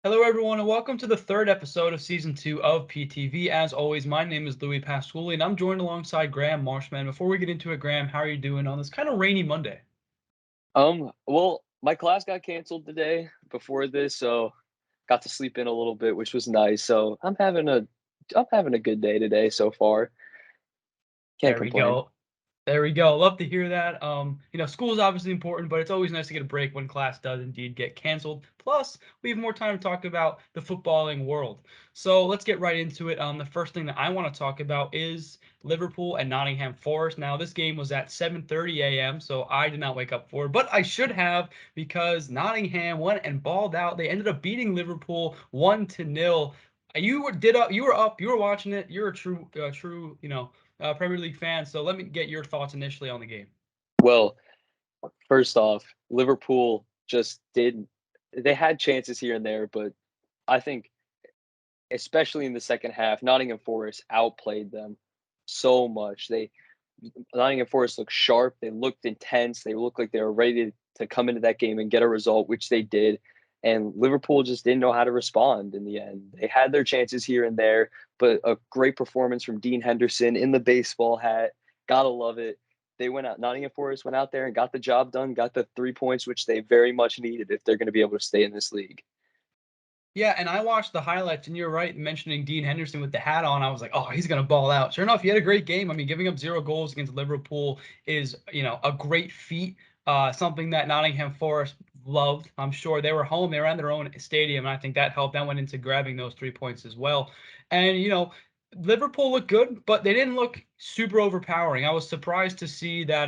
Hello, everyone, and welcome to the third episode of season 2 of PTV. As always, my name is Louie Pasculli, and I'm joined alongside Graham Marshman. Before we get into it, Graham, how are you doing on this kind of rainy Monday? Well, my class got canceled today before this, so got to sleep in a little bit, which was nice. So I'm having a good day today so far. Can't There we complain. go. There we go. Love to hear that. School is obviously important, but it's always nice to get a break when class does indeed get canceled. Plus, we have more time to talk about the footballing world. So let's get right into it. The first thing that I want to talk about is Liverpool and Nottingham Forest. Now, this game was at 7:30 a.m., so I did not wake up for it, but I should have because Nottingham went and balled out. They ended up beating Liverpool 1-0. You were watching it. You're a true, Premier League fan. So let me get your thoughts initially on the game. Well, first off, Liverpool just did they had chances here and there, but I think especially in the second half, Nottingham Forest outplayed them so much. Nottingham Forest looked sharp, they looked intense, they looked like they were ready to come into that game and get a result, which they did. And Liverpool just didn't know how to respond in the end. They had their chances here and there, but a great performance from Dean Henderson in the baseball hat. Gotta love it. Nottingham Forest went out there and got the job done, got the 3 points, which they very much needed if they're going to be able to stay in this league. Yeah, and I watched the highlights, and you're right mentioning Dean Henderson with the hat on. I was like, oh, he's going to ball out. Sure enough, he had a great game. I mean, giving up 0 goals against Liverpool is, a great feat. Something that Nottingham Forest loved. I'm sure they were home. They were in their own stadium, and I think that helped. That went into grabbing those 3 points as well. And, Liverpool looked good, but they didn't look super overpowering. I was surprised to see that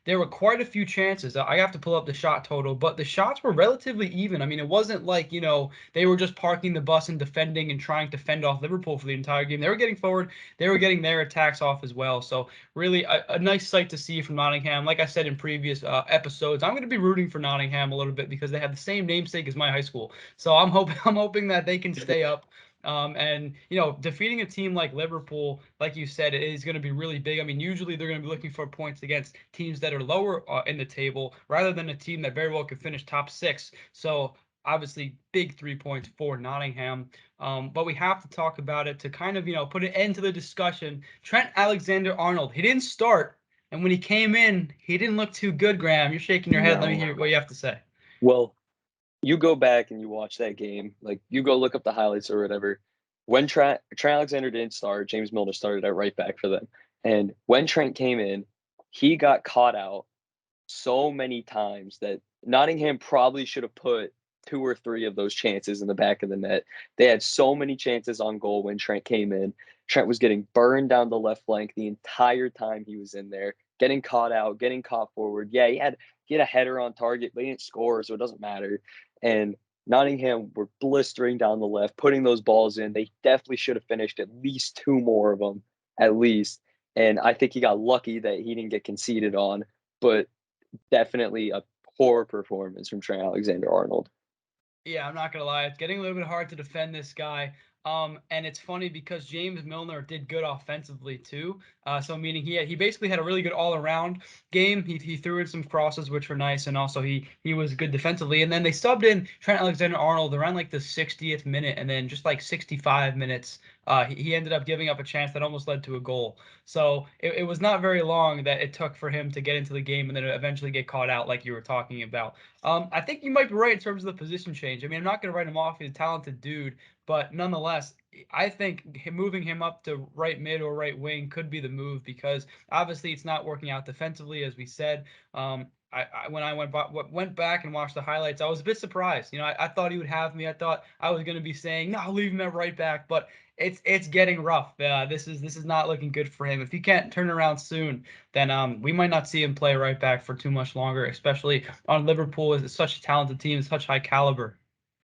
there were quite a few chances. I have to pull up the shot total, but the shots were relatively even. I mean, it wasn't like, they were just parking the bus and defending and trying to fend off Liverpool for the entire game. They were getting forward. They were getting their attacks off as well. So really a nice sight to see from Nottingham. Like I said in previous episodes, I'm going to be rooting for Nottingham a little bit because they have the same namesake as my high school. So I'm hoping that they can stay up. And defeating a team like Liverpool, like you said, it is going to be really big. I mean, usually they're going to be looking for points against teams that are lower in the table rather than a team that very well could finish top six. So obviously big 3 points for Nottingham. But we have to talk about it to kind of, put an end to the discussion. Trent Alexander-Arnold, he didn't start. And when he came in, he didn't look too good, Graham. You're shaking your head. Let me No. hear what you have to say. Well, you go back and you watch that game, like you go look up the highlights or whatever. When Trent Alexander didn't start, James Milner started at right back for them. And when Trent came in, he got caught out so many times that Nottingham probably should have put two or three of those chances in the back of the net. They had so many chances on goal when Trent came in. Trent was getting burned down the left flank the entire time he was in there, getting caught out, getting caught forward. Yeah, he had a header on target, but he didn't score, so it doesn't matter. And Nottingham were blistering down the left, putting those balls in. They definitely should have finished at least two more of them, at least. And I think he got lucky that he didn't get conceded on, but definitely a poor performance from Trent Alexander-Arnold. Yeah, I'm not gonna lie. It's getting a little bit hard to defend this guy. And it's funny because James Milner did good offensively too. So meaning he basically had a really good all around game. He threw in some crosses which were nice, and also he was good defensively. And then they subbed in Trent Alexander-Arnold around like the 60th minute, and then just like 65 minutes, he ended up giving up a chance that almost led to a goal. So it was not very long that it took for him to get into the game and then eventually get caught out, like you were talking about. I think you might be right in terms of the position change. I mean, I'm not going to write him off. He's a talented dude, but nonetheless, I think moving him up to right mid or right wing could be the move because obviously it's not working out defensively, as we said. When I went back and watched the highlights, I was a bit surprised. I thought he would have me. I thought I was going to be saying, no, leave him at right back, but it's getting rough. This is not looking good for him. If he can't turn around soon, then we might not see him play right back for too much longer, especially on Liverpool is such a talented team, such high caliber.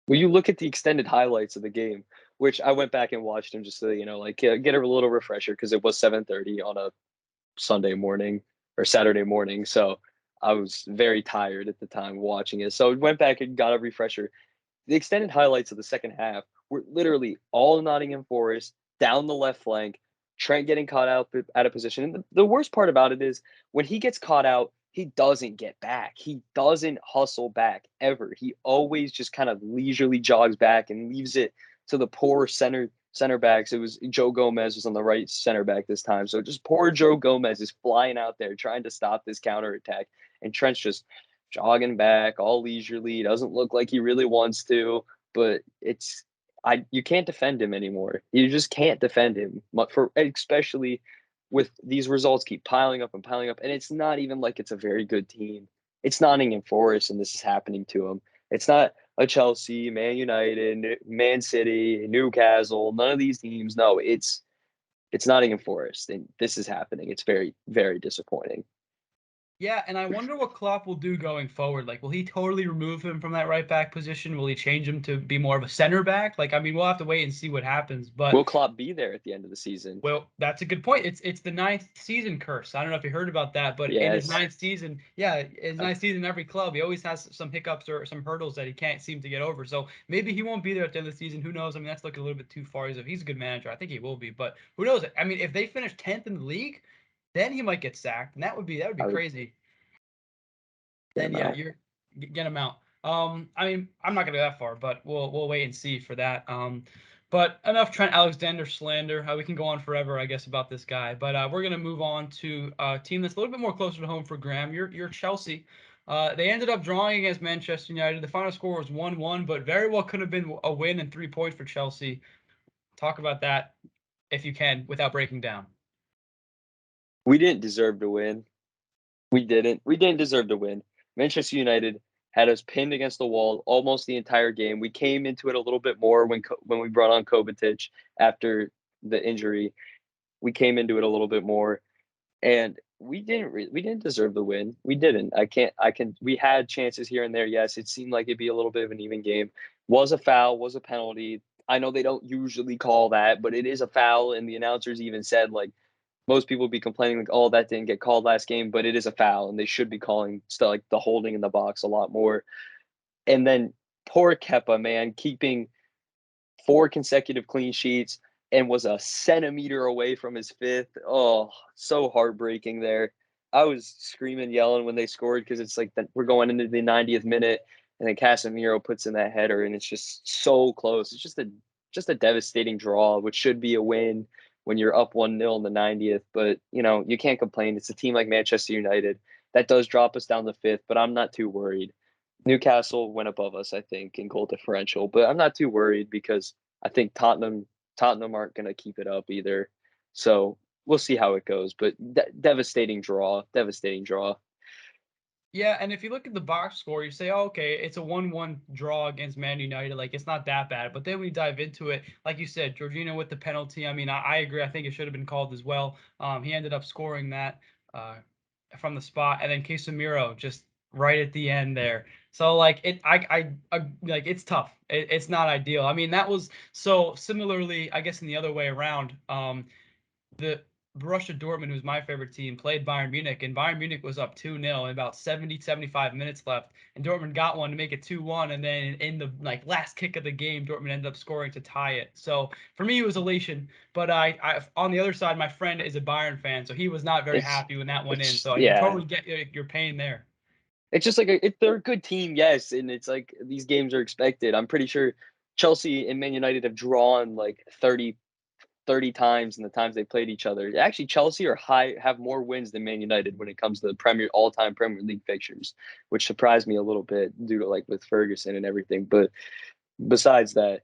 Well, you look at the extended highlights of the game, which I went back and watched them just to like get a little refresher because it was 7:30 on a Sunday morning or Saturday morning, so I was very tired at the time watching it. So I went back and got a refresher. The extended highlights of the second half were literally all Nottingham Forest down the left flank, Trent getting caught out of position. And the worst part about it is when he gets caught out, he doesn't get back. He doesn't hustle back ever. He always just kind of leisurely jogs back and leaves it to the poor center backs. It was Joe Gomez was on the right center back this time. So just poor Joe Gomez is flying out there trying to stop this counterattack. And Trent's just jogging back all leisurely. Doesn't look like he really wants to, but you can't defend him anymore. You just can't defend him, especially with these results keep piling up and piling up. And it's not even like it's a very good team. It's Nottingham Forest, and this is happening to them. It's not a Chelsea, Man United, Man City, Newcastle, none of these teams. No, it's Nottingham Forest, and this is happening. It's very, very disappointing. Yeah, and I wonder what Klopp will do going forward. Like, will he totally remove him from that right back position? Will he change him to be more of a center back? Like, I mean, we'll have to wait and see what happens. But Will Klopp be there at the end of the season? well, that's a good point. It's the ninth season curse. I don't know if you heard about that, but in his Yes. ninth season, his ninth season in every club, he always has some hiccups or some hurdles that he can't seem to get over. So maybe he won't be there at the end of the season. Who knows? I mean, that's looking a little bit too far. He's a good manager. I think he will be, but who knows? I mean, if they finish 10th in the league, then he might get sacked, and that would be crazy. Then yeah, you're get him out. I mean, I'm not gonna go that far, but we'll wait and see for that. But enough Trent Alexander slander. We can go on forever, I guess, about this guy. But we're gonna move on to a team that's a little bit more closer to home for Graham. You're Chelsea. They ended up drawing against Manchester United. The final score was 1-1, but very well could have been a win and 3 points for Chelsea. Talk about that if you can without breaking down. We didn't deserve to win. We didn't. We didn't deserve to win. Manchester United had us pinned against the wall almost the entire game. We came into it a little bit more when we brought on Kovacic after the injury. We came into it a little bit more, and we didn't deserve the win. We didn't. We had chances here and there. Yes, it seemed like it'd be a little bit of an even game. Was a foul, was a penalty. I know they don't usually call that, but it is a foul, and the announcers even said like most people would be complaining like, oh, that didn't get called last game, but it is a foul, and they should be calling stuff like the holding in the box a lot more. And then poor Kepa, man, keeping 4 consecutive clean sheets and was a centimeter away from his 5th. Oh, so heartbreaking there. I was screaming, yelling when they scored because it's like we're going into the 90th minute, and then Casemiro puts in that header, and it's just so close. It's just a devastating draw, which should be a win when you're up 1-0 in the 90th. But, you can't complain. It's a team like Manchester United. That does drop us down to 5th, but I'm not too worried. Newcastle went above us, I think, in goal differential, but I'm not too worried because I think Tottenham aren't going to keep it up either. So we'll see how it goes, but devastating draw. Yeah, and if you look at the box score, you say, oh, okay, it's a 1-1 draw against Man United. Like, it's not that bad. But then we dive into it, like you said, Jorginho with the penalty. I mean, I agree. I think it should have been called as well. He ended up scoring that from the spot. And then Casemiro just right at the end there. So, like, like, it's tough. It's not ideal. I mean, that was so similarly, I guess, in the other way around. The Borussia Dortmund, who's my favorite team, played Bayern Munich, and Bayern Munich was up 2-0 in about 70, 75 minutes left, and Dortmund got one to make it 2-1, and then in the last kick of the game, Dortmund ended up scoring to tie it. So for me, it was elation. But I on the other side, my friend is a Bayern fan, so he was not very happy when that went in. So I can totally get your pain there. It's just like they're a good team, yes, and it's like these games are expected. I'm pretty sure Chelsea and Man United have drawn like 30 times in the times they played each other. Actually, Chelsea have more wins than Man United when it comes to the all-time Premier League fixtures, which surprised me a little bit due to like with Ferguson and everything. But besides that,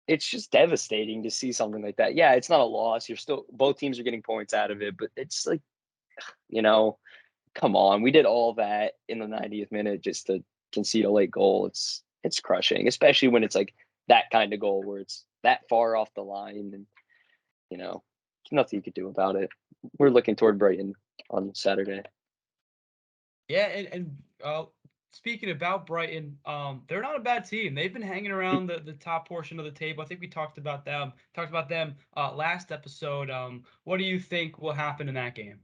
it's just devastating to see something like that. Yeah, it's not a loss. Both teams are getting points out of it, but it's like, come on. We did all that in the 90th minute just to concede a late goal. It's crushing, especially when it's like that kind of goal where it's that far off the line and nothing you could do about it. We're looking toward Brighton on Saturday. Yeah, and speaking about Brighton, they're not a bad team. They've been hanging around the top portion of the table. I think we talked about them last episode. What do you think will happen in that game?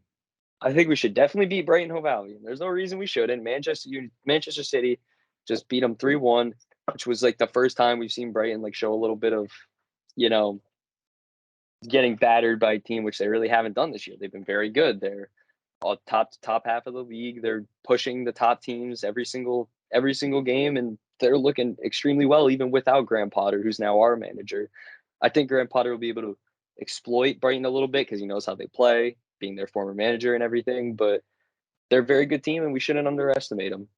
I think we should definitely beat Brighton Hove Albion. There's no reason we shouldn't. Manchester City just beat them 3-1, which was like the first time we've seen Brighton like show a little bit of, getting battered by a team, which they really haven't done this year. They've been very good. They're top half of the league. They're pushing the top teams every single game, and they're looking extremely well even without Graham Potter, who's now our manager. I think Graham Potter will be able to exploit Brighton a little bit because he knows how they play, being their former manager and everything. But they're a very good team, and we shouldn't underestimate them.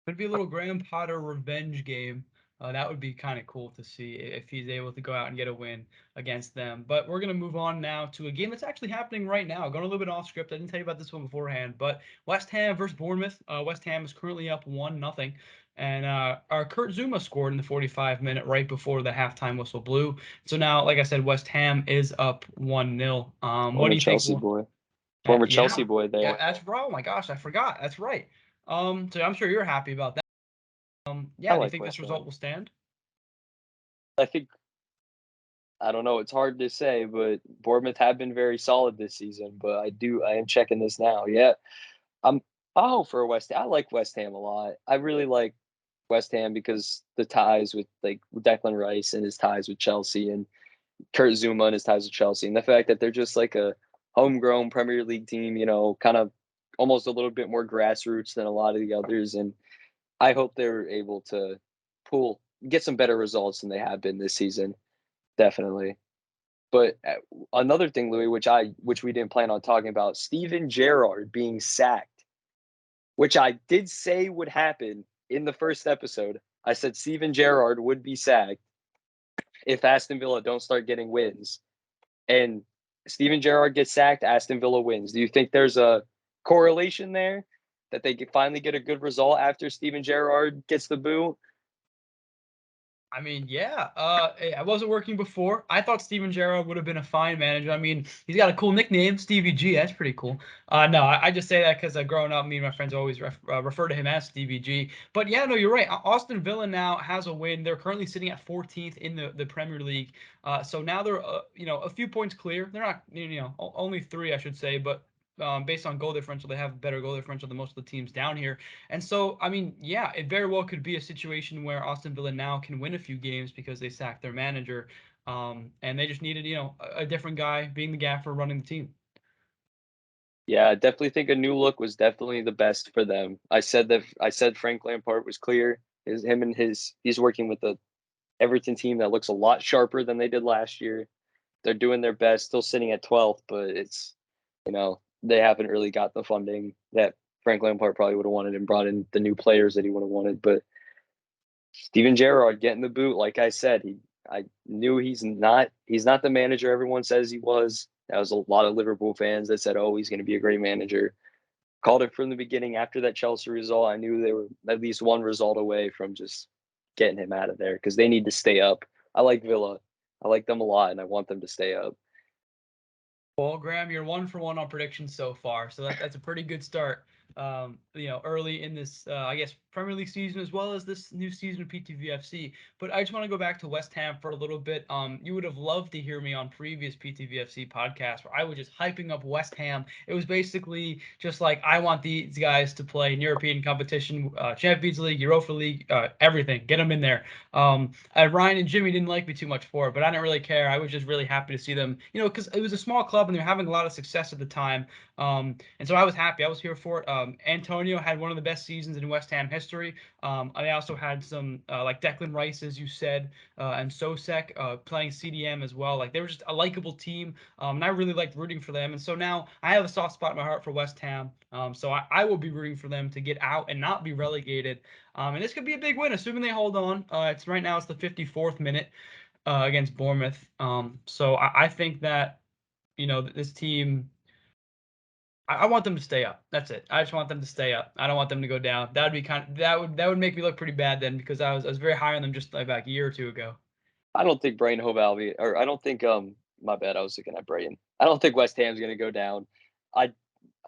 Could be a little Graham Potter revenge game. That would be kind of cool to see if he's able to go out and get a win against them. But we're going to move on now to a game that's actually happening right now. Going a little bit off script. I didn't tell you about this one beforehand, but West Ham versus Bournemouth. West Ham is currently up 1-0. And our Kurt Zuma scored in the 45-minute right before the halftime whistle blew. So now, like I said, West Ham is up 1-0. What do you think? Former Yeah, Chelsea boy there. yeah, that's right. Oh my gosh, I forgot. That's right. So I'm sure you're happy about that. I Yeah, do you like think this West result Ham. will stand? I don't know. It's hard to say, but Bournemouth have been very solid this season. But I am checking this now. Yeah, I'm. I hope for West Ham. I like West Ham a lot. I really like West Ham because the ties with like Declan Rice and his ties with Chelsea, and Kurt Zuma and his ties with Chelsea, and the fact that they're just like a homegrown Premier League team. Kind of almost a little bit more grassroots than a lot of the others. And I hope they're able to get some better results than they have been this season. Definitely. But another thing, Louis, which we didn't plan on talking about, Steven Gerrard being sacked, which I did say would happen in the first episode. I said Steven Gerrard would be sacked if Aston Villa don't start getting wins. And Steven Gerrard gets sacked, Aston Villa wins. Do you think there's a correlation there that they could finally get a good result after Steven Gerrard gets the boot? I mean, yeah. I wasn't working before. I thought Steven Gerrard would have been a fine manager. I mean, he's got a cool nickname, Stevie G. That's pretty cool. No, I just say that because growing up, me and my friends always refer to him as Stevie G. But yeah, no, you're right. Austin Villa now has a win. They're currently sitting at 14th in the Premier League. So now they're a few points clear. They're not only 3, I should say, but based on goal differential, they have a better goal differential than most of the teams down here. And so, I mean, yeah, it very well could be a situation where Austin Villa now can win a few games because they sacked their manager, and they just needed, a different guy being the gaffer running the team. Yeah, I definitely think a new look was definitely the best for them. I said Frank Lampard was clear. He's working with the Everton team that looks a lot sharper than they did last year. They're doing their best, still sitting at 12th, but they haven't really got the funding that Frank Lampard probably would have wanted and brought in the new players that he would have wanted. But Steven Gerrard getting the boot, like I said, I knew he's not the manager everyone says he was. That was a lot of Liverpool fans that said, "Oh, he's going to be a great manager." Called it from the beginning. After that Chelsea result, I knew they were at least one result away from just getting him out of there because they need to stay up. I like Villa. I like them a lot, and I want them to stay up. Well, Graham, you're 1 for 1 on predictions so far, so that's a pretty good start. Early in this, I guess, Premier League season as well as this new season of PTV FC. But I just want to go back to West Ham for a little bit. You would have loved to hear me on previous PTV FC podcasts where I was just hyping up West Ham. It was basically just like I want these guys to play in European competition, Champions League, Europa League, everything. Get them in there. Ryan and Jimmy didn't like me too much for it, but I didn't really care. I was just really happy to see them, because it was a small club and they were having a lot of success at the time. And so I was happy. I was here for it. Antonio had one of the best seasons in West Ham history. I also had some like Declan Rice, as you said, and Sosek playing CDM as well. Like they were just a likable team, and I really liked rooting for them. And so now I have a soft spot in my heart for West Ham. So I will be rooting for them to get out and not be relegated. And this could be a big win, assuming they hold on. It's right now it's the 54th minute against Bournemouth. So I think that this team. I want them to stay up. That's it. I just want them to stay up. I don't want them to go down. That would make me look pretty bad then because I was very high on them just like a year or two ago. I don't think Brighton Hove Albion, or I don't think my bad, I was looking at Brighton. I don't think West Ham's going to go down. I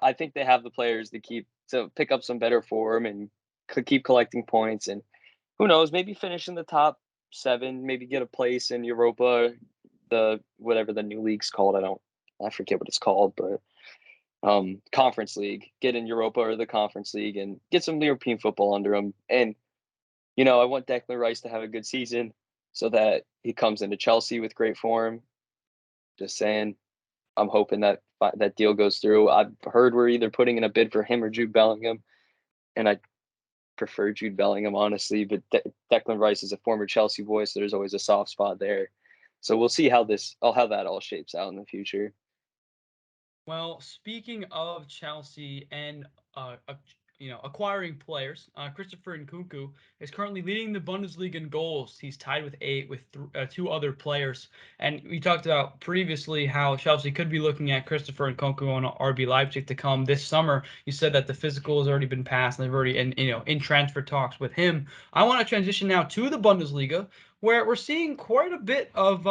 I think they have the players to pick up some better form and keep collecting points, and who knows, maybe finish in the top 7, maybe get a place in Europa, the whatever the new league's called. I forget what it's called, but Conference League, get in Europa or the Conference League and get some European football under them. And I want Declan Rice to have a good season so that he comes into Chelsea with great form. Just saying, I'm hoping that that deal goes through. I've heard we're either putting in a bid for him or Jude Bellingham, and I prefer Jude Bellingham, honestly, but Declan Rice is a former Chelsea boy, so there's always a soft spot there. So we'll see how that all shapes out in the future. Well, speaking of Chelsea and acquiring players, Christopher Nkunku is currently leading the Bundesliga in goals. He's tied with 8 with two other players. And we talked about previously how Chelsea could be looking at Christopher Nkunku on RB Leipzig to come this summer. You said that the physical has already been passed and they've already in transfer talks with him. I want to transition now to the Bundesliga, where we're seeing quite a bit of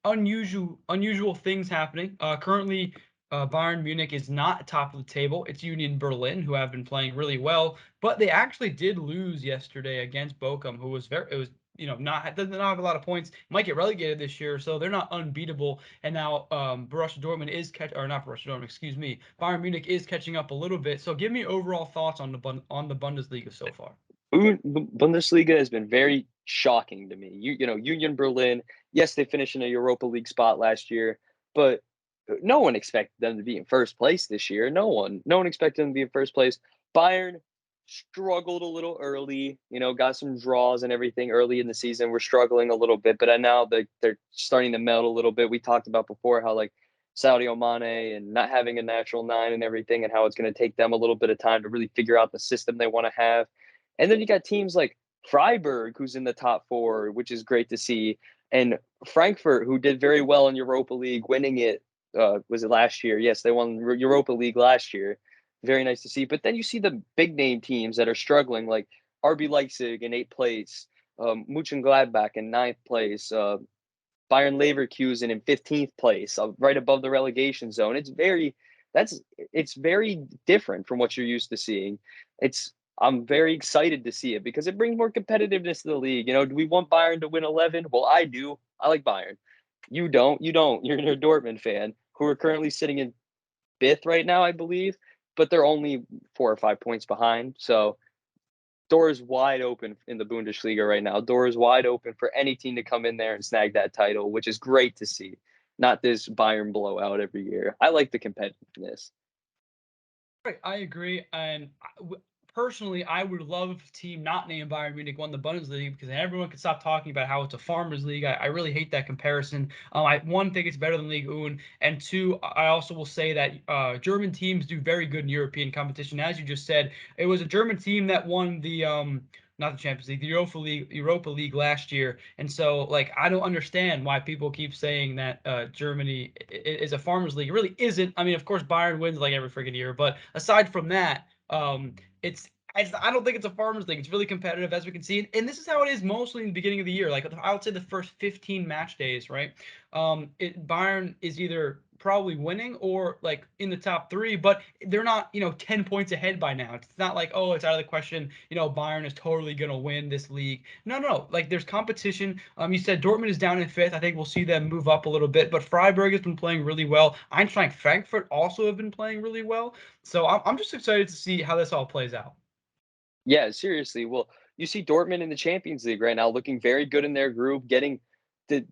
unusual things happening. Currently, Bayern Munich is not top of the table. It's Union Berlin, who have been playing really well, but they actually did lose yesterday against Bochum, who was not doesn't have a lot of points. Might get relegated this year, so they're not unbeatable. And now Borussia Dortmund is not Borussia Dortmund, excuse me. Bayern Munich is catching up a little bit. So give me overall thoughts on the Bundesliga so far. Bundesliga has been very shocking to me. Union Berlin, yes, they finished in a Europa League spot last year, but no one expected them to be in first place this year. No one expected them to be in first place. Bayern struggled a little early, got some draws and everything early in the season. We're struggling a little bit, but now they're starting to melt a little bit. We talked about before how like Sadio Mane and not having a natural 9 and everything, and how it's going to take them a little bit of time to really figure out the system they want to have. And then you got teams like Freiburg, who's in the top 4, which is great to see, and Frankfurt, who did very well in Europa League, winning it. Was it last year? Yes, they won Europa League last year. Very nice to see. But then you see the big name teams that are struggling, like RB Leipzig in 8th place, Mönchengladbach in 9th place, Bayern Leverkusen in 15th place, right above the relegation zone. It's very different from what you're used to seeing. I'm very excited to see it because it brings more competitiveness to the league. Do we want Bayern to win 11? Well, I do. I like Bayern. You don't. You're a Dortmund fan who are currently sitting in 5th right now, I believe, but they're only 4 or 5 points behind. So doors wide open in the Bundesliga right now. Doors wide open for any team to come in there and snag that title, which is great to see. Not this Bayern blowout every year. I like the competitiveness. Right, I agree. And personally, I would love if a team not named Bayern Munich won the Bundesliga because then everyone could stop talking about how it's a farmers league. I really hate that comparison. I think it's better than Ligue 1, and 2, I also will say that German teams do very good in European competition. As you just said, it was a German team that won the not the Champions League, the Europa League last year. And so, like, I don't understand why people keep saying that Germany is a farmers league. It really isn't. I mean, of course, Bayern wins like every freaking year, but aside from that, it's I don't think it's a farmers league. It's really competitive, as we can see, and this is how it is mostly in the beginning of the year. Like I would say, the first 15 match days, right? Bayern is either probably winning or like in the top 3, but they're not 10 points ahead by now. It's not like, oh, it's out of the question. Bayern is totally gonna win this league. No. Like there's competition. You said Dortmund is down in 5th. I think we'll see them move up a little bit, but Freiburg has been playing really well. Eintracht Frankfurt also have been playing really well. So I'm just excited to see how this all plays out. Yeah, seriously. Well, you see Dortmund in the Champions League right now, looking very good in their group, getting the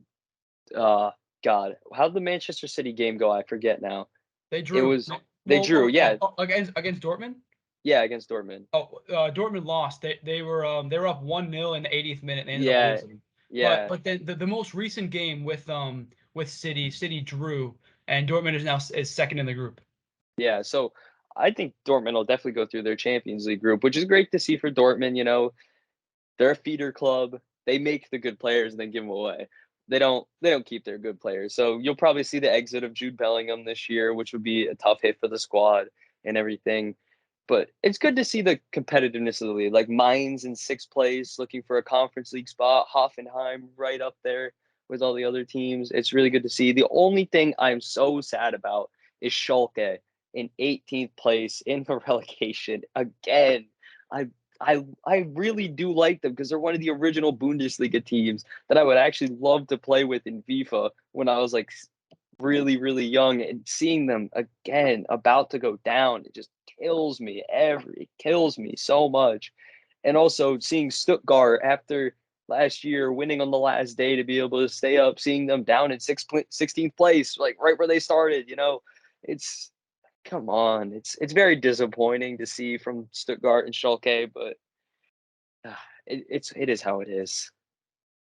God, how did the Manchester City game go? I forget now. They It drew. was they drew, Well, yeah, against Dortmund. yeah, against Dortmund. Oh, Dortmund lost. They were up 1-0 in the 80th minute. They ended up Yeah, losing. But yeah, then the most recent game with City drew, and Dortmund is now is second in the group. yeah. So I think Dortmund will definitely go through their Champions League group, which is great to see for Dortmund. They're a feeder club. They make the good players and then give them away. They don't keep their good players. So you'll probably see the exit of Jude Bellingham this year, which would be a tough hit for the squad and everything. But it's good to see the competitiveness of the league. Like Mainz in 6th place, looking for a Conference League spot. Hoffenheim right up there with all the other teams. It's really good to see. The only thing I'm so sad about is Schalke in 18th place in the relegation again. I I really do like them because they're one of the original Bundesliga teams that I would actually love to play with in FIFA when I was like really, really young, and seeing them again about to go down, it just kills me so much. And also seeing Stuttgart after last year winning on the last day to be able to stay up, seeing them down in 16th place, like right where they started, It's come on. It's very disappointing to see from Stuttgart and Schalke, but it is how it is.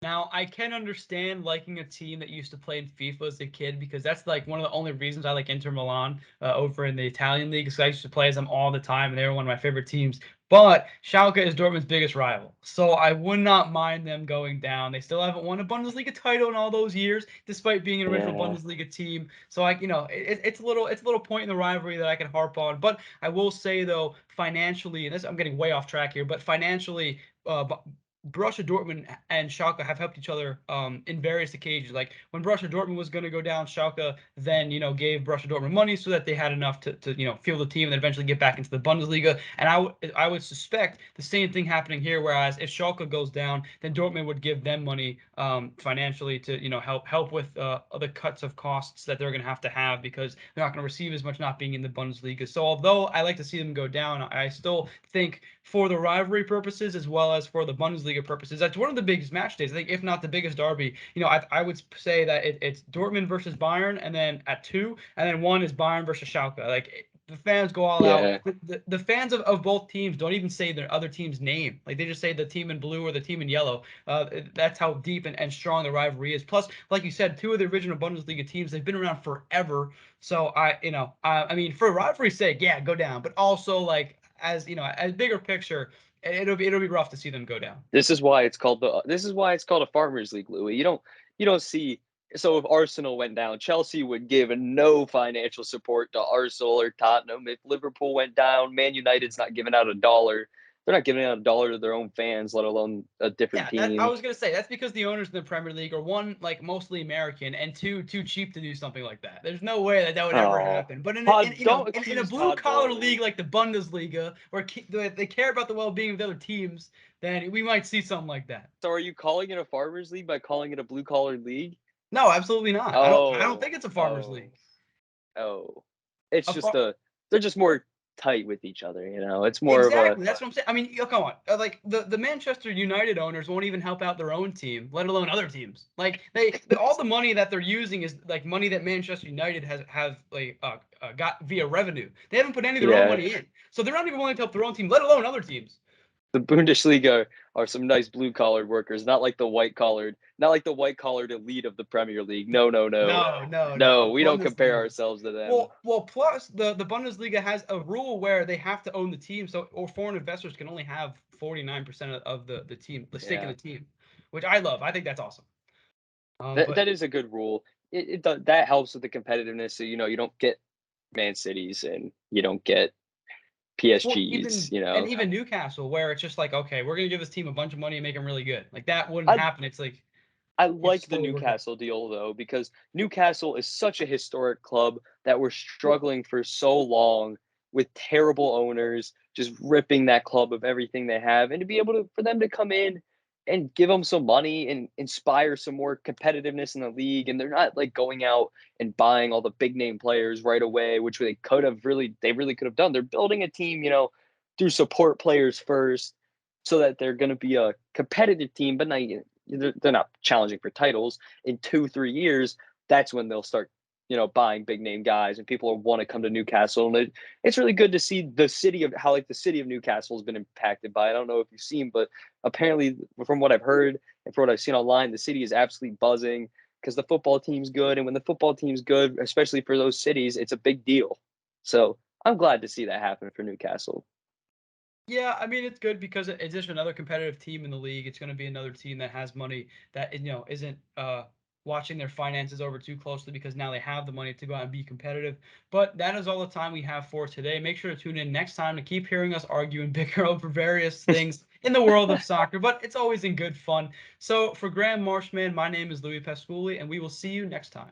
Now, I can understand liking a team that used to play in FIFA as a kid because that's like one of the only reasons I like Inter Milan over in the Italian league because I used to play as them all the time and they were one of my favorite teams. But Schalke is Dortmund's biggest rival, so I would not mind them going down. They still haven't won a Bundesliga title in all those years, despite being an original Yeah. Bundesliga team. So it's a little point in the rivalry that I can harp on. But I will say though, financially, and this I'm getting way off track here, but financially, Borussia Dortmund and Schalke have helped each other in various occasions. Like when Borussia Dortmund was going to go down, Schalke then gave Borussia Dortmund money so that they had enough to fuel the team and then eventually get back into the Bundesliga. And I would suspect the same thing happening here. Whereas if Schalke goes down, then Dortmund would give them money financially to help with the cuts of costs that they're going to have because they're not going to receive as much not being in the Bundesliga. So although I like to see them go down, I still think for the rivalry purposes as well as for the Bundesliga purposes, that's one of the biggest match days. I think, if not the biggest derby. I would say that it's Dortmund versus Bayern, and then at 2, and then 1 is Bayern versus Schalke. Like the fans go all out. Yeah. The fans of both teams don't even say their other team's name. Like they just say the team in blue or the team in yellow. That's how deep and strong the rivalry is. Plus, like you said, 2 of the original Bundesliga teams, they've been around forever. So I mean, for rivalry's sake, yeah, go down. But also like as bigger picture, it'll be rough to see them go down. This is why it's called a farmers league, Louis. You don't see. So if Arsenal went down, Chelsea would give no financial support to Arsenal or Tottenham. If Liverpool went down, Man United's not giving out a dollar. They're not giving out a dollar to their own fans, let alone a different Yeah, that I team. was gonna say that's because the owners in the Premier League are one, like mostly American, and two, too cheap to do something like that. There's no way that would ever Oh, happen. But Todd, don't in a accuse blue Todd collar Bowley. league like the Bundesliga, where they care about the well being of the other teams, then we might see something like that. So are you calling it a farmers league by calling it a blue collar league? No, absolutely not. I don't Oh, think it's a farmers oh, league. oh. It's A just far, they're just more tight with each other, you know. It's more of a Exactly. That's what I'm saying. I mean, come on. Like the Manchester United owners won't even help out their own team, let alone other teams. Like all the money that they're using is like money that Manchester United have like got via revenue. They haven't put any of their own yeah. money in, so they're not even willing to help their own team, let alone other teams. The Bundesliga are some nice blue collared workers, not like the white collared elite of the Premier League. No, no, no. No, no, No, no. we don't compare Bundesliga. ourselves to them. Well. Plus the Bundesliga has a rule where they have to own the team, so or foreign investors can only have 49% of the team, the stake in Yeah. the team, which I love. I think that's awesome. But That is a good rule. That helps with the competitiveness. So you don't get Man Cities and you don't get well, PSGs. even Newcastle, where it's just like, okay, we're gonna give this team a bunch of money and make them really good. Like that wouldn't I happen. It's like I you like just the slowly work up. Newcastle deal though because Newcastle is such a historic club that we're Well, struggling for so long with terrible owners just ripping that club of everything they have, and to be able to for them to come in and give them some money and inspire some more competitiveness in the league, and they're not like going out and buying all the big name players right away, which they really could have done. They're building a team, through support players first, so that they're going to be a competitive team, but not they're not challenging for titles in 2-3 years. That's when they'll start buying big name guys and people will want to come to Newcastle. And it's really good to see the city of how like the city of Newcastle has been impacted by it. I don't know if you've seen, but apparently from what I've heard and from what I've seen online, the city is absolutely buzzing because the football team's good, and when the football team's good, especially for those cities, it's a big deal. So I'm glad to see that happen for Newcastle. yeah, I mean it's good because it's just another competitive team in the league. It's going to be another team that has money that isn't watching their finances over too closely because now they have the money to go out and be competitive. But that is all the time we have for today. Make sure to tune in next time to keep hearing us argue and bicker over various things in the world of soccer. But it's always in good fun. So for Graham Marshman, my name is Louie Pasculli, and we will see you next time.